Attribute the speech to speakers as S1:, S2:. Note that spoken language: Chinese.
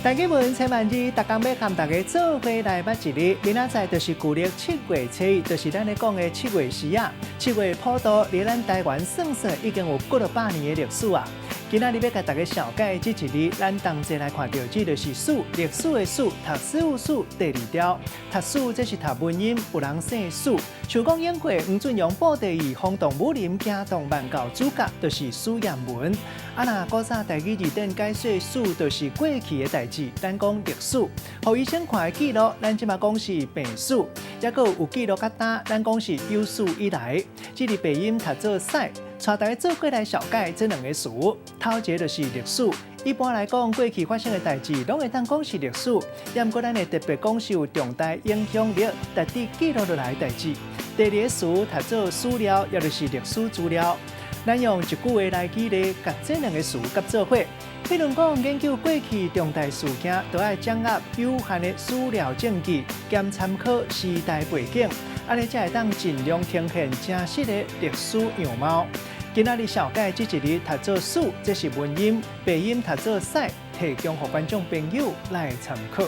S1: 大家问千万字，逐工要和大家做伙来捌一日。明仔载就是旧历7月初一，就是咱咧讲的7月时啊。7月普渡，离咱台湾算已经有过了100年的历史啊。今仔日要甲大家详解这一日，咱同齐来看到，这就是史，历史的史，读史有史第2条。读史这是读文音，有人姓史。像讲演过黄俊阳报第2，轰动武林，惊动万教主角，就是史艳文。啊那古早台语字典解说史，就是过去的代志，咱讲历史。互医生看的记录，咱即马讲是病史，也佫有记录较大，咱讲是有史以来。这个病音读做史。带大家做过来小解这2个词，头一个就是历史。一般来讲，过去发生的代志，拢会当讲是历史。也毋过，咱会特别讲是有重大影响力、值得记录落来的代志。第2个词读做史料，也就是历史资料。咱用一句话来举例，甲这2个词合做伙。比如讲，研究过去重大事件，都要掌握有限的史料证据，兼参考时代背景，安尼才会当尽量呈现真实的历史样貌。今仔日小解这一日读做史，这是文音；鼻音读做史，提供给观众朋友来参考。